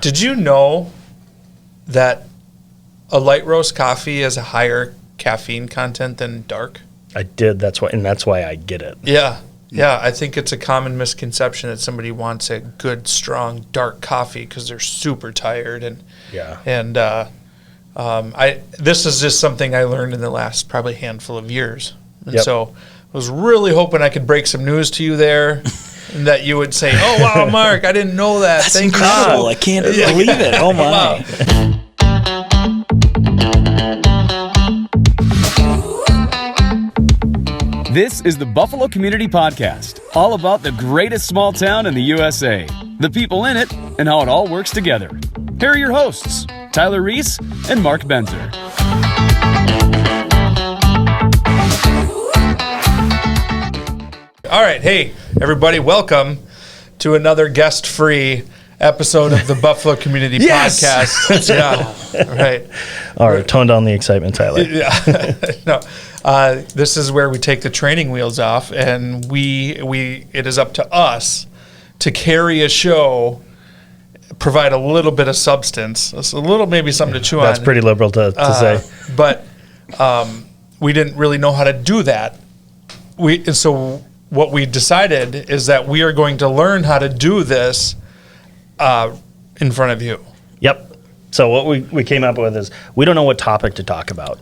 Did you know that a light roast coffee has a higher caffeine content than dark? I did. That's why I get it. Yeah. I think it's a common misconception that somebody wants a good, strong, dark coffee because they're super tired. This is just something I learned in the last probably handful of years. And so I was really hoping I could break some news to you there. And that you would say, "Oh wow, Mark, I didn't know that. That's Thank incredible. I can't believe it. Oh my." Wow. This is the Buffalo Community Podcast, all about the greatest small town in the USA, the people in it, and how it all works together. Here are your hosts, Tyler Reese and Mark Benzer. All right, hey, everybody, welcome to another guest-free episode of the Buffalo Community Podcast. Yeah, right. All right, tone down the excitement, Tyler. Yeah, no. This is where we take the training wheels off, and it is up to us to carry a show, provide a little bit of substance, a little maybe something to chew on. That's pretty liberal to say. But we didn't really know how to do that. So what we decided is that we are going to learn how to do this in front of you. Yep. So what we came up with is we don't know what topic to talk about.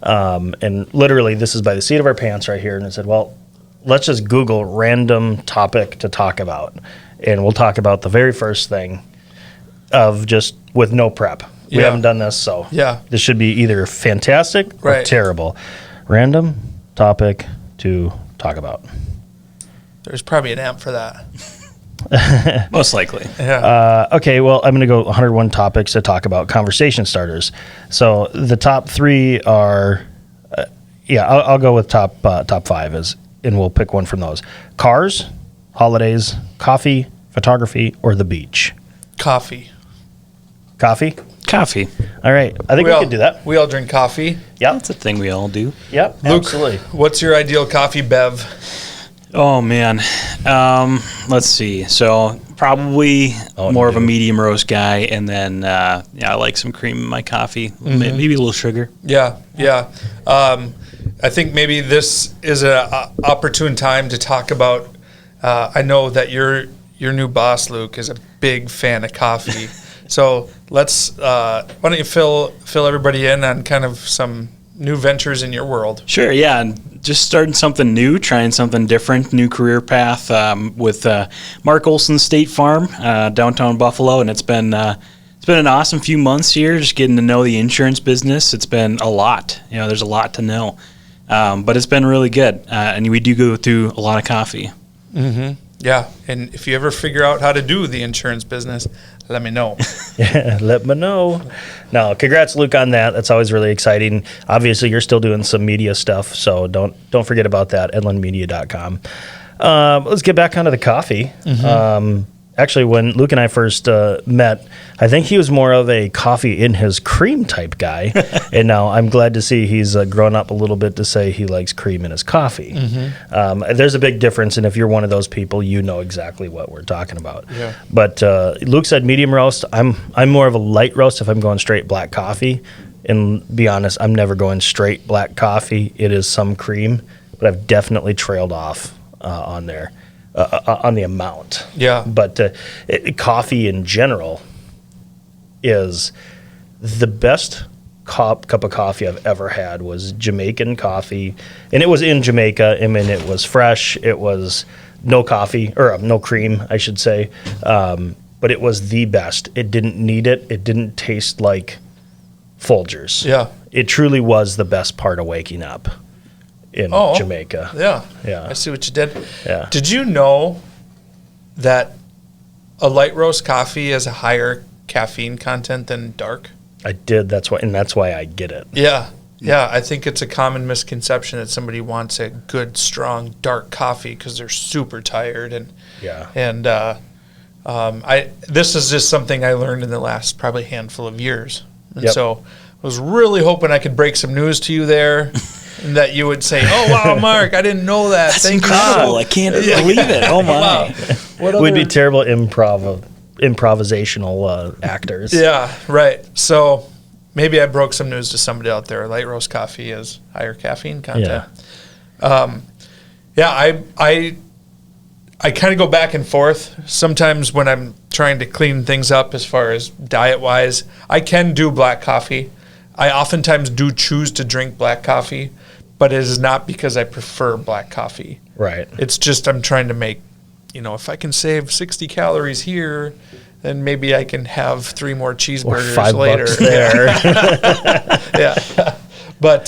And literally, this is by the seat of our pants right here. And I said, well, let's just Google random topic to talk about. And we'll talk about the very first thing of just with no prep. We haven't done this, so this should be either fantastic or terrible. Random topic to talk about. There's probably an amp for that. Most likely. Yeah. Okay, well, I'm going to go 101 topics to talk about, conversation starters. So the top three are, I'll go with top five, and we'll pick one from those. Cars, holidays, coffee, photography, or the beach? Coffee. Coffee? Coffee. All right. I think we can do that. We all drink coffee. Yep. That's a thing we all do. Yep, Luke, absolutely. What's your ideal coffee bev? Oh, man. Let's see. So probably more of a medium roast guy, and then I like some cream in my coffee, maybe a little sugar. Yeah. I think maybe this is an opportune time to talk about, I know that your new boss, Luke, is a big fan of coffee. So let's, why don't you fill everybody in on kind of some new ventures in your world? Sure, yeah. And just starting something new, trying something different, new career path with Mark Olson State Farm, downtown Buffalo. And it's been an awesome few months here, just getting to know the insurance business. It's been a lot. There's a lot to know. But it's been really good. And we do go through a lot of coffee. Mm-hmm. Yeah, and if you ever figure out how to do the insurance business, let me know. Yeah, let me know. No, congrats, Luke, on that. That's always really exciting. Obviously, you're still doing some media stuff, so don't forget about that, edlandmedia.com. Let's get back onto the coffee. Mm-hmm. Actually, when Luke and I first met, I think he was more of a coffee in his cream type guy. And now I'm glad to see he's grown up a little bit to say he likes cream in his coffee. Mm-hmm. There's a big difference, and if you're one of those people, you know exactly what we're talking about. Yeah. But Luke said medium roast. I'm more of a light roast if I'm going straight black coffee. And be honest, I'm never going straight black coffee. It is some cream, but I've definitely trailed off on there. On the amount. Yeah. But coffee in general is the best cup of coffee I've ever had was Jamaican coffee. And it was in Jamaica. I mean, it was fresh. It was no coffee, or no cream, I should say. But it was the best. It didn't need it. It didn't taste like Folgers. Yeah. It truly was the best part of waking up in Jamaica. Yeah. I see what you did. Yeah. Did you know that a light roast coffee has a higher caffeine content than dark? I did. That's why I get it. Yeah. I think it's a common misconception that somebody wants a good, strong, dark coffee because they're super tired. This is just something I learned in the last probably handful of years. And so I was really hoping I could break some news to you there. And that you would say, "Oh wow, Mark, I didn't know that. That's incredible. I can't believe it. Oh my!" Wow. We'd be terrible improv improvisational actors. Yeah, right. So maybe I broke some news to somebody out there. Light roast coffee is higher caffeine content. I kind of go back and forth. Sometimes when I'm trying to clean things up as far as diet-wise, I can do black coffee. I oftentimes do choose to drink black coffee, but it is not because I prefer black coffee. Right. It's just I'm trying to make, if I can save 60 calories here, then maybe I can have 3 more cheeseburgers $5 later. there. Yeah. But,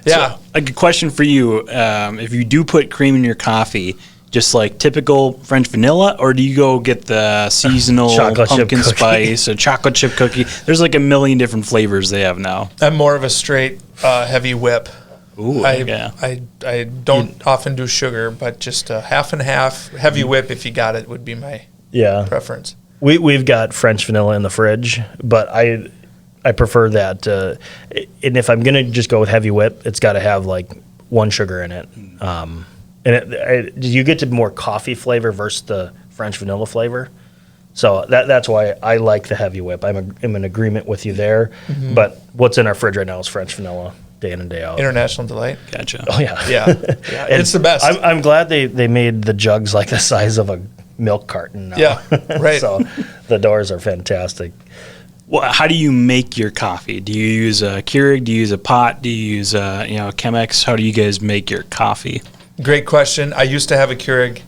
So, a good question for you. If you do put cream in your coffee, just like typical French vanilla, or do you go get the seasonal Chocolate chip pumpkin cookie. spice, a chocolate chip cookie? There's like a million different flavors they have now. I'm more of a straight heavy whip. Ooh, yeah. I don't often do sugar, but just a half and half heavy whip, if you got it, would be my preference. We've got French vanilla in the fridge, but I prefer that. And if I'm going to just go with heavy whip, it's got to have like 1 sugar in it. And you get to more coffee flavor versus the French vanilla flavor. So that's why I like the heavy whip. I'm in agreement with you there. Mm-hmm. But what's in our fridge right now is French vanilla, day in and day out. International Delight. Gotcha. Oh, yeah. Yeah. It's the best. I'm glad they made the jugs like the size of a milk carton now. Yeah, right. So the doors are fantastic. Well, how do you make your coffee? Do you use a Keurig? Do you use a pot? Do you use Chemex? How do you guys make your coffee? Great question. I used to have a Keurig,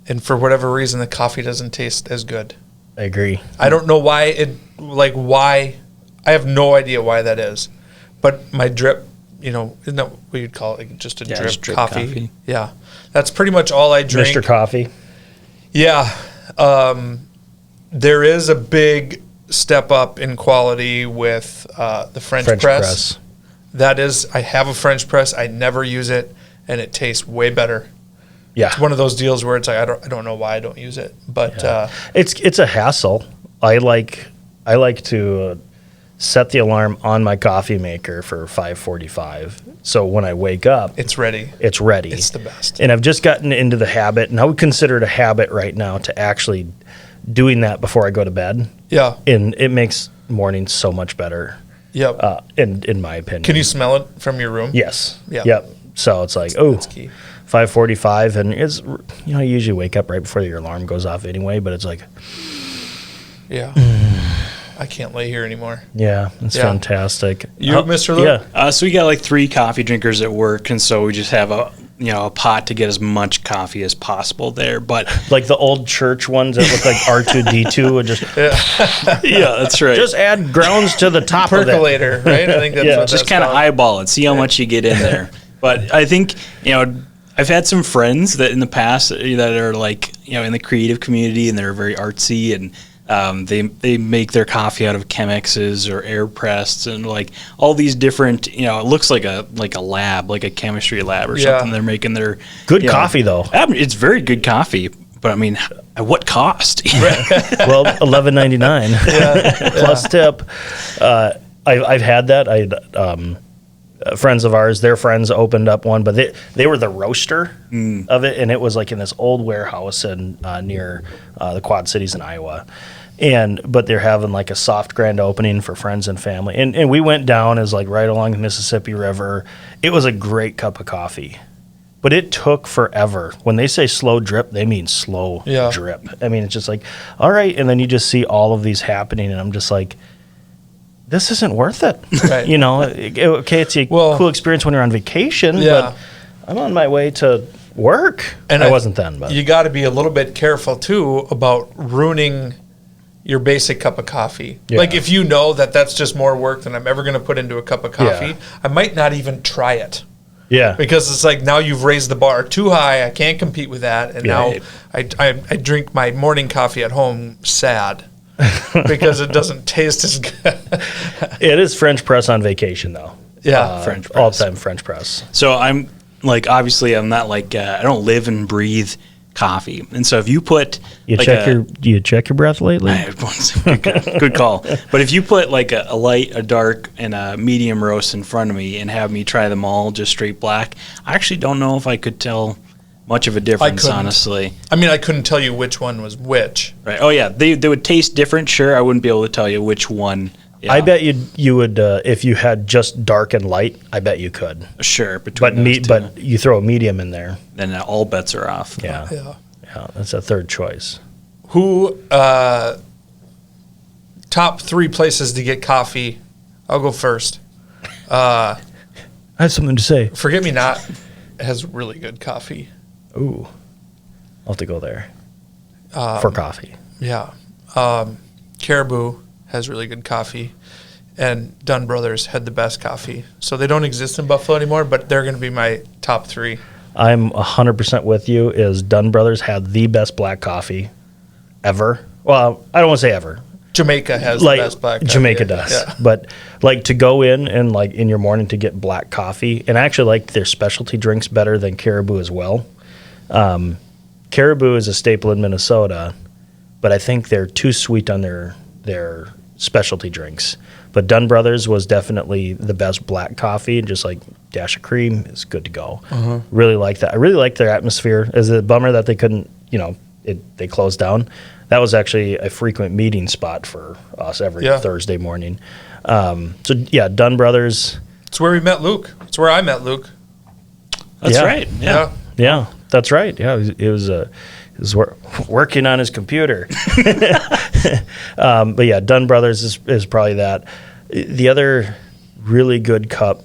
and for whatever reason, the coffee doesn't taste as good. I agree. I don't know why why. I have no idea why that is. But my drip, isn't that what you'd call it? Like just a drip coffee? Yeah. That's pretty much all I drink. Mr. Coffee? Yeah. There is a big step up in quality with the French press. That is, I have a French press. I never use it, and it tastes way better. Yeah. It's one of those deals where it's like I don't know why I don't use it, but it's a hassle. I like to set the alarm on my coffee maker for 5:45. So when I wake up, it's ready. It's ready. It's the best. And I've just gotten into the habit, and I would consider it a habit right now to actually doing that before I go to bed. Yeah. And it makes mornings so much better. Yep. In my opinion. Can you smell it from your room? Yes. Yeah. Yep. So it's like, that's key. 5:45, and it's you usually wake up right before your alarm goes off anyway, but it's like, yeah, I can't lay here anymore. Yeah, it's fantastic. You, Mr. Luke? Yeah. So we got like 3 coffee drinkers at work, and so we just have a pot to get as much coffee as possible there. But like the old church ones that look like R2D2 would just yeah, that's right. Just add grounds to the top percolator, of it. right? I think that's just kind of eyeball it, see how much you get in there. But I think I've had some friends that in the past that are like in the creative community, and they're very artsy, and they make their coffee out of Chemexes or air pressed, and like all these different it looks like a lab, like a chemistry lab or something. They're making their good coffee though. It's very good coffee, but I mean, at what cost? Well, $11.99 plus tip. I've had that. Friends of ours, their friends opened up one, but they were the roaster of it, and it was like in this old warehouse in near the Quad Cities in Iowa. But they're having like a soft grand opening for friends and family. And we went down as like right along the Mississippi River. It was a great cup of coffee. But it took forever. When they say slow drip, they mean slow drip. I mean, it's just like, all right, and then you just see all of these happening, and I'm just like, this isn't worth it. Right. Okay, it's a cool experience when you're on vacation, but I'm on my way to work. And I wasn't then. But you got to be a little bit careful, too, about ruining your basic cup of coffee. Yeah. Like, if you know that that's just more work than I'm ever going to put into a cup of coffee, I might not even try it. Yeah. Because it's like now you've raised the bar too high. I can't compete with that. And now I drink my morning coffee at home sad. Because it doesn't taste as good. It is French press on vacation, though. Yeah, French press. All-time French press. So I'm like, obviously, I'm not like I don't live and breathe coffee, and so if you put do you check your breath lately? Good call. But if you put like a light, a dark, and a medium roast in front of me and have me try them all just straight black, I actually don't know if I could tell much of a difference, couldn't. honestly. I mean, I couldn't tell you which one was which. Right. Oh yeah, they would taste different. Sure, I wouldn't be able to tell you which one. Yeah. I bet you would if you had just dark and light. I bet you could. Sure, between But those two. but you throw a medium in there. Then all bets are off. Yeah, Yeah. that's a third choice. Who, top 3 places to get coffee? I'll go first. I have something to say. Forget Me Not has really good coffee. Ooh, I'll have to go there for coffee. Yeah. Caribou has really good coffee. And Dunn Brothers had the best coffee. So they don't exist in Buffalo anymore, but they're going to be my top 3. I'm 100% with you. Is Dunn Brothers had the best black coffee ever? Well, I don't want to say ever. Jamaica has Like the best black coffee. Jamaica does, Yeah. but like to go in and like in your morning to get black coffee, and I actually like their specialty drinks better than Caribou as well. Caribou is a staple in Minnesota, but I think they're too sweet on their specialty drinks. But Dunn Brothers was definitely the best black coffee, and just like dash of cream is good to go. Really like that. I really like their atmosphere. It's a bummer that they couldn't, they closed down. That was actually a frequent meeting spot for us every Thursday morning. So yeah, Dunn Brothers. It's where we met Luke. It's where I met Luke. That's right. Yeah. Yeah, that's right. Yeah, he was working on his computer. But yeah, Dunn Brothers is probably that. The other really good cup,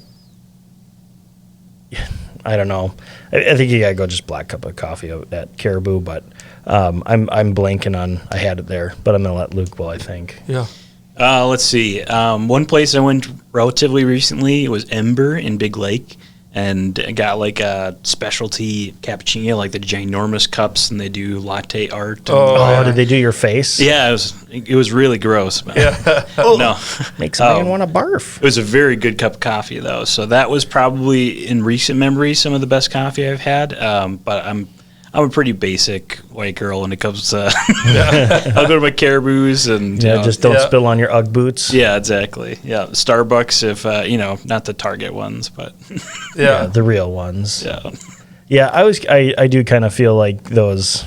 I don't know. I think you gotta go just black cup of coffee at Caribou, but I'm blanking on. I had it there, but I'm gonna let Luke. Well, I think. Yeah. Let's see. One place I went relatively recently was Ember in Big Lake, and I got like a specialty cappuccino, like the ginormous cups, and they do latte art. And, Did they do your face? yeah, it was really gross. Yeah. No. Makes a man want to barf. It was a very good cup of coffee, though. So that was probably, in recent memory, some of the best coffee I've had. But I'm a pretty basic white girl when it comes to I'll go to my Caribous and just don't spill on your Ugg boots. Yeah, exactly. Yeah, Starbucks if not the Target ones, but Yeah, the real ones. yeah. Yeah, I do kind of feel like those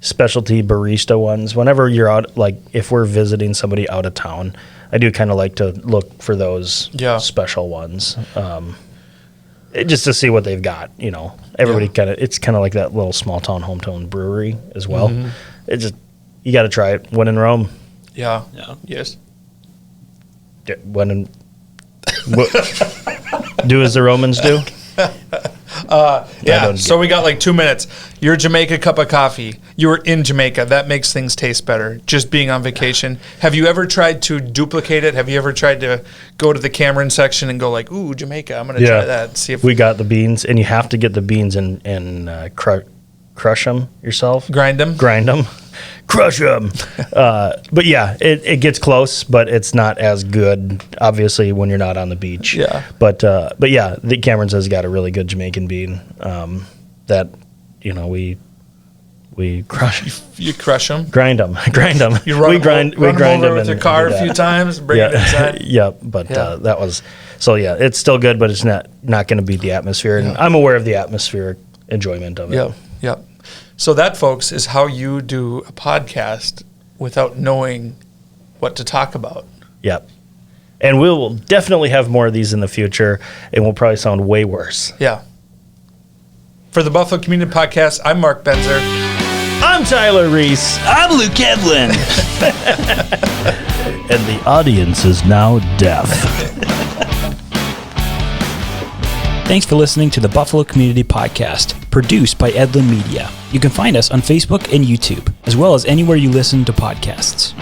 specialty barista ones. Whenever you're out, like if we're visiting somebody out of town, I do kind of like to look for those special ones. Just to see what they've got, Everybody it's kind of like that little small town hometown brewery as well. It just you got to try it. When in Rome. Yeah. Yeah. Yes. When in do as the Romans do. Yeah. So we got like 2 minutes. Your Jamaica cup of coffee. You were in Jamaica. That makes things taste better. Just being on vacation. Have you ever tried to duplicate it? Have you ever tried to go to the Cameron section and go like, "Ooh, Jamaica, I'm going to try that." And see if we got the beans, and you have to get the beans and crush them yourself. grind them. Crush them. But yeah, it gets close, but it's not as good, obviously, when you're not on the beach. Yeah. But yeah, the Cameron has got a really good Jamaican bean that we crush. You crush them. Grind them. You run we grind them over them with your car a few times. Bring it inside. Yeah, but that was so. Yeah, it's still good, but it's not going to beat the atmosphere, and I'm aware of the atmospheric enjoyment of it. Yeah. So that, folks, is how you do a podcast without knowing what to talk about. Yep. And we will definitely have more of these in the future, and we'll probably sound way worse. Yeah. For the Buffalo Community Podcast, I'm Mark Benzer. I'm Tyler Reese. I'm Luke Edlin. And the audience is now deaf. Thanks for listening to the Buffalo Community Podcast, produced by Edlin Media. You can find us on Facebook and YouTube, as well as anywhere you listen to podcasts.